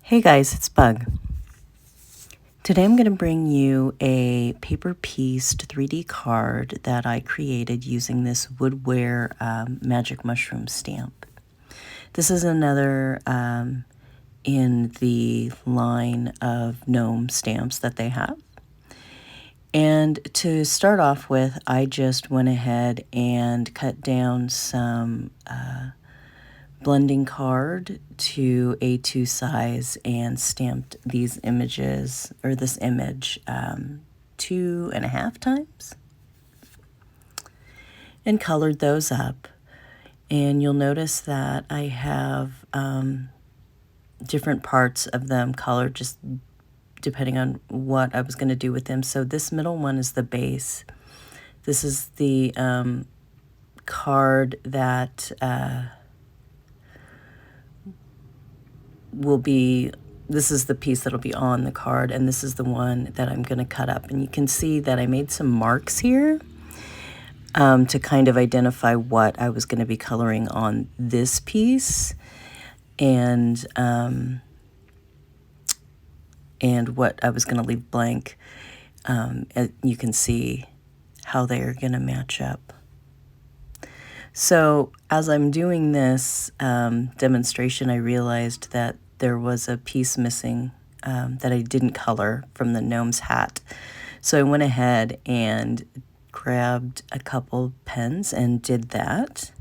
Hey guys, it's Bug. Today I'm going to bring you a paper pieced 3D card that I created using this Woodware magic mushroom stamp. This is another in the line of Gnome stamps that they have. And to start off with, I just went ahead and cut down some blending card to A2 size and stamped these images, or this image, 2.5 times and colored those up. And you'll notice that I have different parts of them colored just depending on what I was going to do with them. So this middle one is the base. This is the card that this is the piece that'll be on the card, and this is the one that I'm going to cut up. And you can see that I made some marks here to kind of identify what I was going to be coloring on this piece, and what I was going to leave blank. You can see how they are going to match up. So as I'm doing this demonstration, I realized that there was a piece missing that I didn't color from the gnome's hat. So I went ahead and grabbed a couple pens and did that.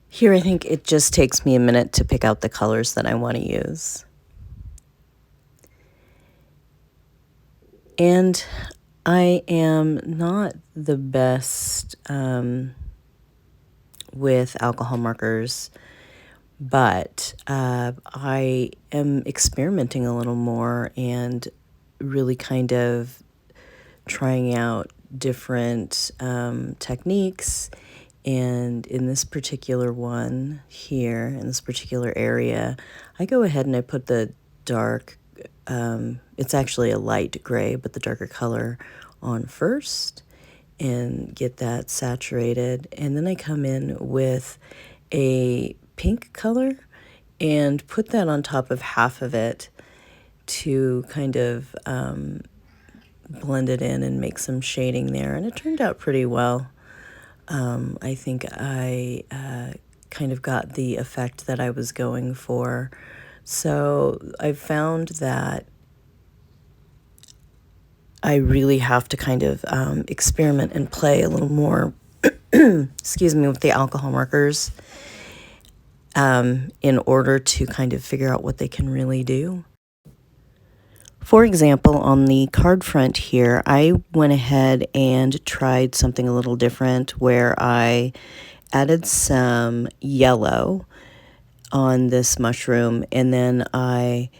Here I think it just takes me a minute to pick out the colors that I want to use. And I am not the best with alcohol markers, but I am experimenting a little more and really kind of trying out different techniques. And in this particular one here, in this particular area, I go ahead and I put the dark, it's actually a light gray, but the darker color on first and get that saturated. And then I come in with a pink color and put that on top of half of it to kind of blend it in and make some shading there. And it turned out pretty well. I think I kind of got the effect that I was going for. So I found that I really have to kind of experiment and play a little more, excuse me, with the alcohol markers in order to kind of figure out what they can really do. For example, on the card front here, I went ahead and tried something a little different where I added some yellow on this mushroom, and then I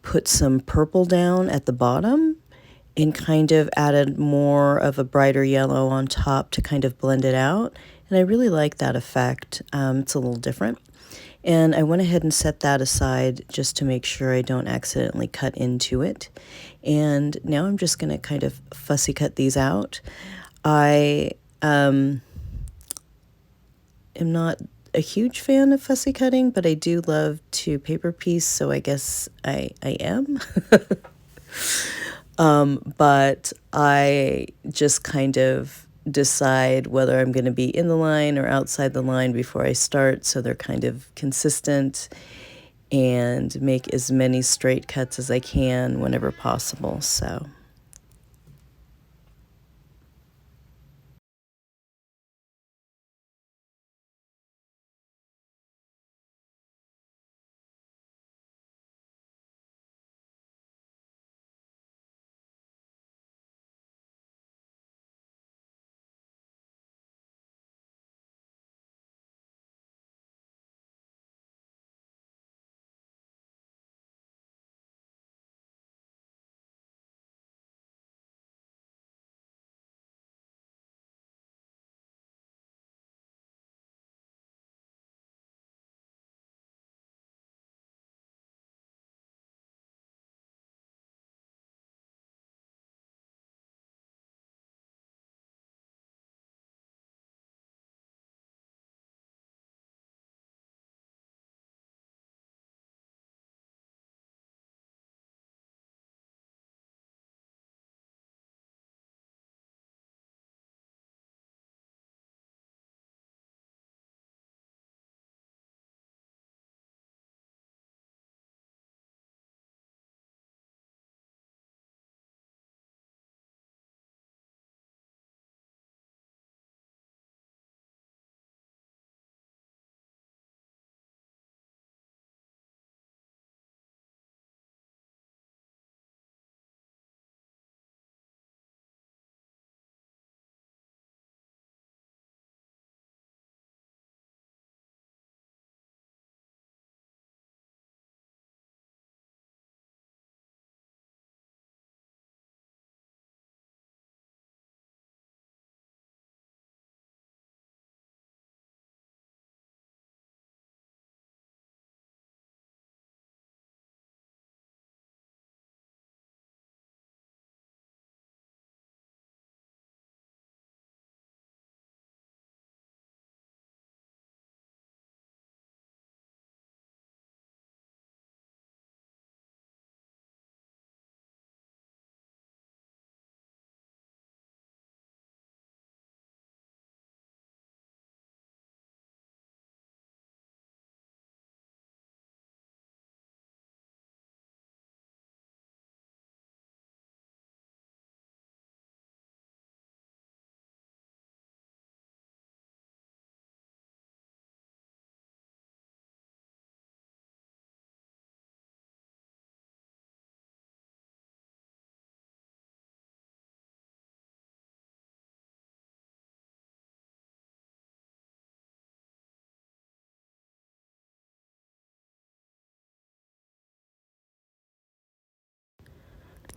put some purple down at the bottom and kind of added more of a brighter yellow on top to kind of blend it out. And I really like that effect. It's a little different. And I went ahead and set that aside just to make sure I don't accidentally cut into it. And now I'm just going to kind of fussy cut these out. I am not a huge fan of fussy cutting, but I do love to paper piece, so I guess I am. But I just kind of decide whether I'm going to be in the line or outside the line before I start, so they're kind of consistent, and make as many straight cuts as I can whenever possible. So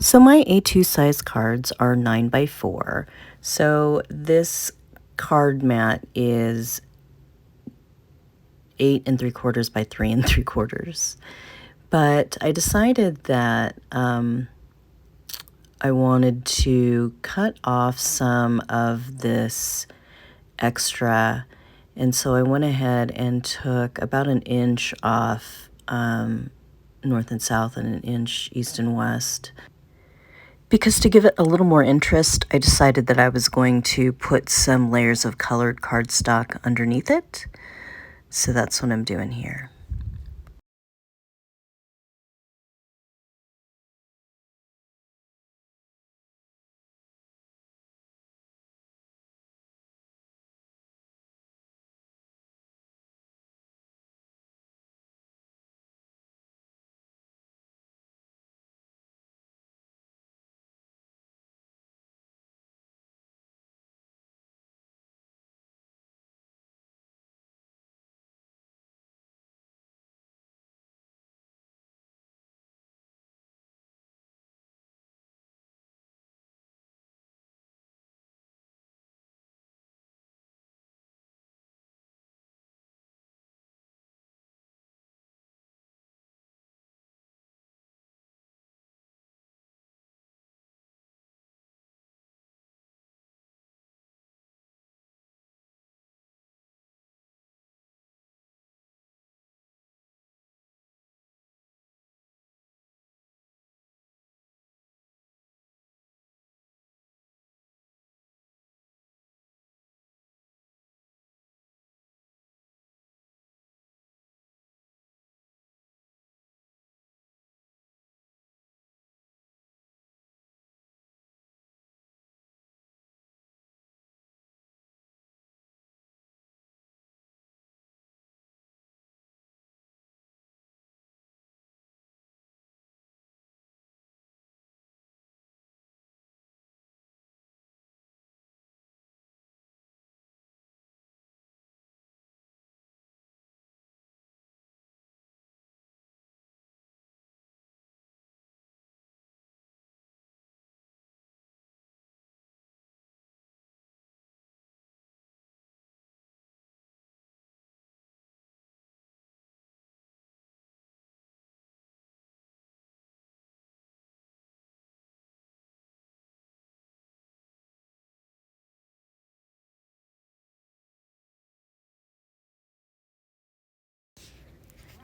So my A2 size cards are 9 by 4. So this card mat is 8 3/4 by 3 3/4. But I decided that I wanted to cut off some of this extra, and so I went ahead and took about an inch off north and south and an inch east and west. Because to give it a little more interest, I decided that I was going to put some layers of colored cardstock underneath it. So that's what I'm doing here.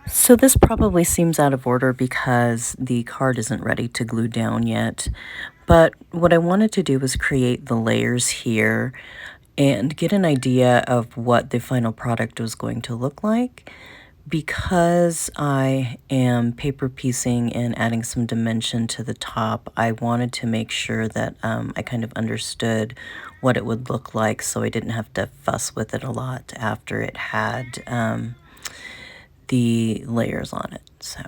So this probably seems out of order because the card isn't ready to glue down yet. But what I wanted to do was create the layers here and get an idea of what the final product was going to look like. Because I am paper piecing and adding some dimension to the top, I wanted to make sure that I kind of understood what it would look like so I didn't have to fuss with it a lot after it had the layers on it. So.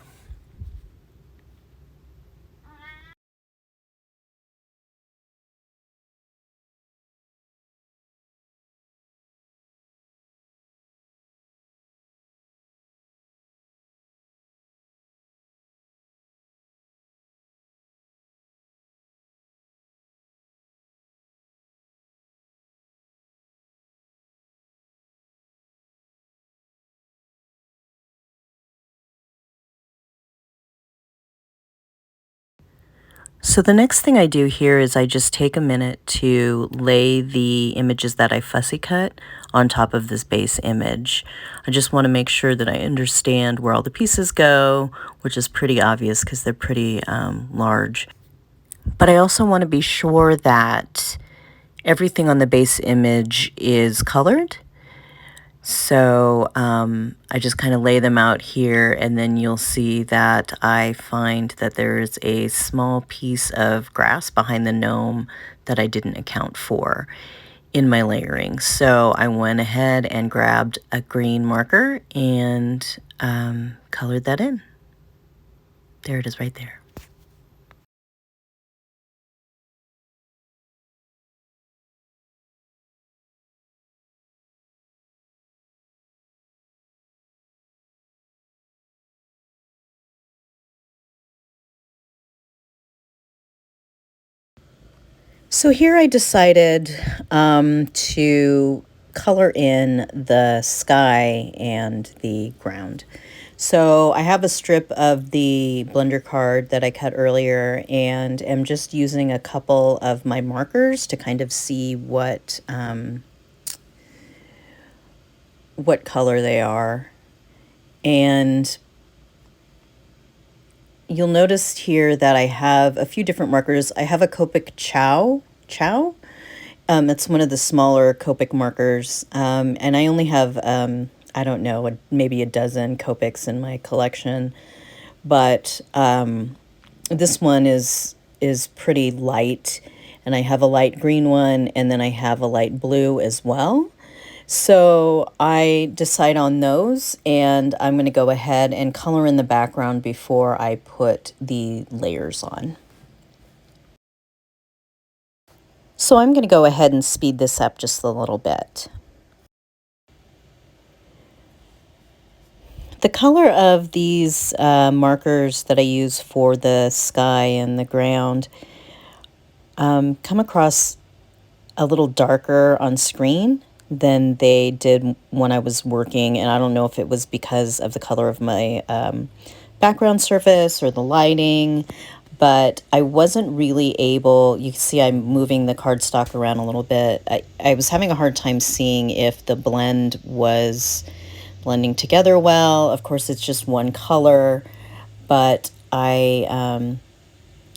So the next thing I do here is I just take a minute to lay the images that I fussy cut on top of this base image. I just want to make sure that I understand where all the pieces go, which is pretty obvious because they're pretty large. But I also want to be sure that everything on the base image is colored. So I just kind of lay them out here, and then you'll see that I find that there's a small piece of grass behind the gnome that I didn't account for in my layering. So I went ahead and grabbed a green marker and colored that in. There it is right there. So here I decided to color in the sky and the ground. So I have a strip of the blender card that I cut earlier and am just using a couple of my markers to kind of see what color they are. And you'll notice here that I have a few different markers. I have a Copic Chow. It's one of the smaller Copic markers, and I only have, I don't know, maybe a dozen Copics in my collection, but this one is pretty light, and I have a light green one, and then I have a light blue as well. So I decide on those, and I'm going to go ahead and color in the background before I put the layers on. So I'm going to go ahead and speed this up just a little bit. The color of these markers that I use for the sky and the ground come across a little darker on screen than they did when I was working, and I don't know if it was because of the color of my background surface or the lighting, but I wasn't really able, you can see I'm moving the cardstock around a little bit. I was having a hard time seeing if the blend was blending together well. Of course, it's just one color, but I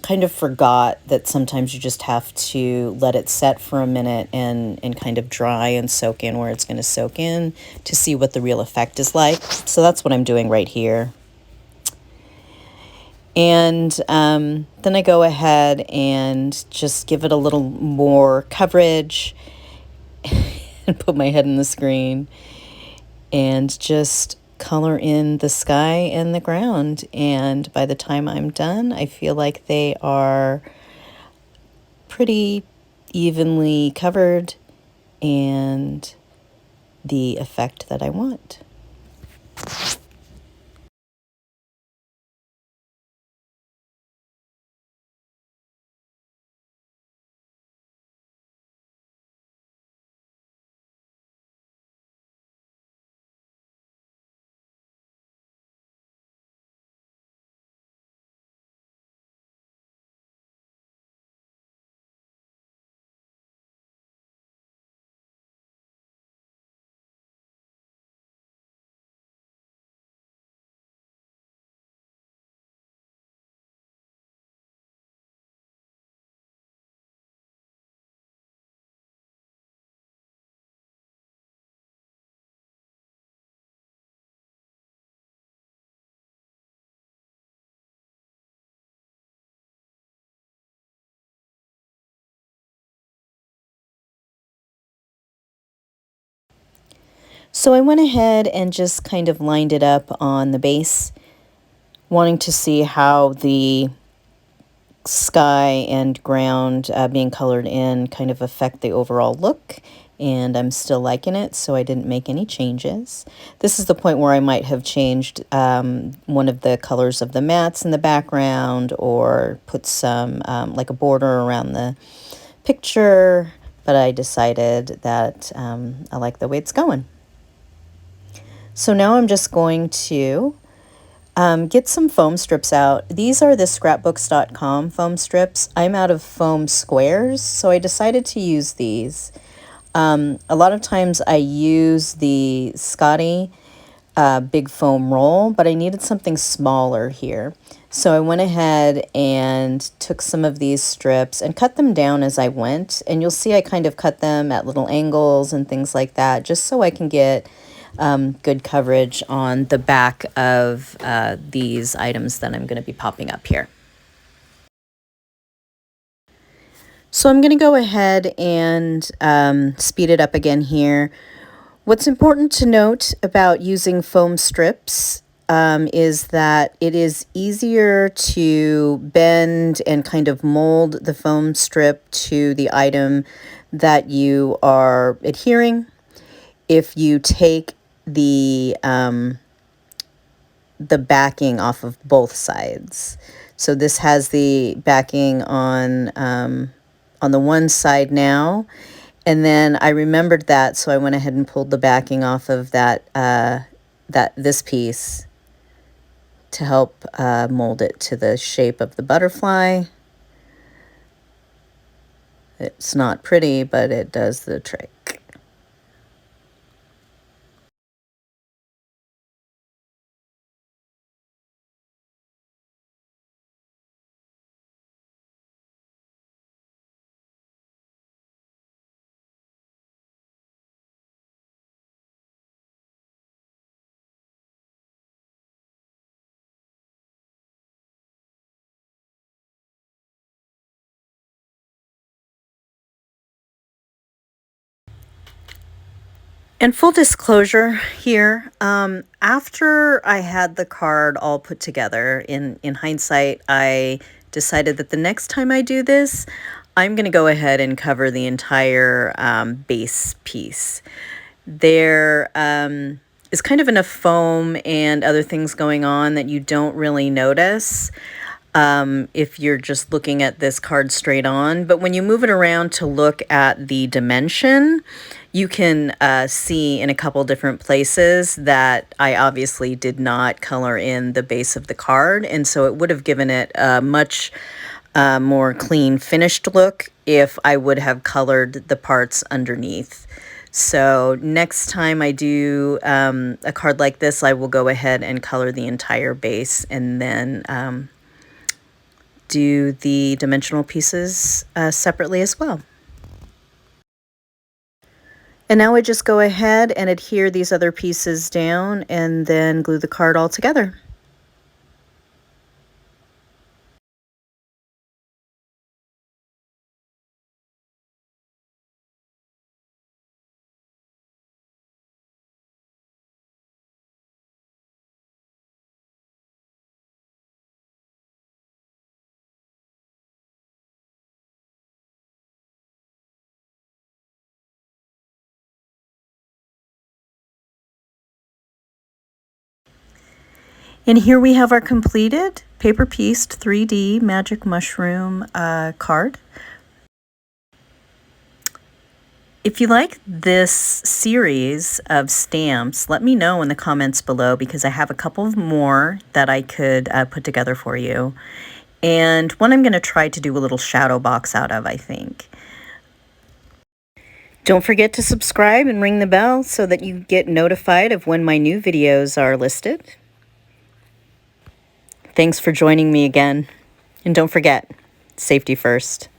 kind of forgot that sometimes you just have to let it set for a minute and kind of dry and soak in where it's going to soak in to see what the real effect is like. So that's what I'm doing right here. And then I go ahead and just give it a little more coverage and put my head in the screen and just color in the sky and the ground. And by the time I'm done, I feel like they are pretty evenly covered and the effect that I want. So I went ahead and just kind of lined it up on the base, wanting to see how the sky and ground being colored in kind of affect the overall look, and I'm still liking it, so I didn't make any changes. This is the point where I might have changed one of the colors of the mats in the background or put some like a border around the picture, but I decided that I like the way it's going. So now I'm just going to get some foam strips out. These are the scrapbooks.com foam strips. I'm out of foam squares, so I decided to use these. A lot of times I use the Scotty big foam roll, but I needed something smaller here. So I went ahead and took some of these strips and cut them down as I went. And you'll see I kind of cut them at little angles and things like that, just so I can get good coverage on the back of these items that I'm going to be popping up here. So I'm going to go ahead and speed it up again here. What's important to note about using foam strips is that it is easier to bend and kind of mold the foam strip to the item that you are adhering if you take the backing off of both sides. So this has the backing on on the one side now. And then I remembered that, so I went ahead and pulled the backing off of that, this piece to help mold it to the shape of the butterfly. It's not pretty, but it does the trick. And full disclosure here, after I had the card all put together, in hindsight, I decided that the next time I do this, I'm going to go ahead and cover the entire base piece. There is kind of enough foam and other things going on that you don't really notice if you're just looking at this card straight on. But when you move it around to look at the dimension, you can see in a couple different places that I obviously did not color in the base of the card. And so it would have given it a much more clean finished look if I would have colored the parts underneath. So next time I do a card like this, I will go ahead and color the entire base and then do the dimensional pieces separately as well. And now I just go ahead and adhere these other pieces down and then glue the card all together. And here we have our completed paper pieced 3D magic mushroom card. If you like this series of stamps, let me know in the comments below because I have a couple more that I could put together for you. And one I'm going to try to do a little shadow box out of, I think. Don't forget to subscribe and ring the bell so that you get notified of when my new videos are listed. Thanks for joining me again. And don't forget, safety first.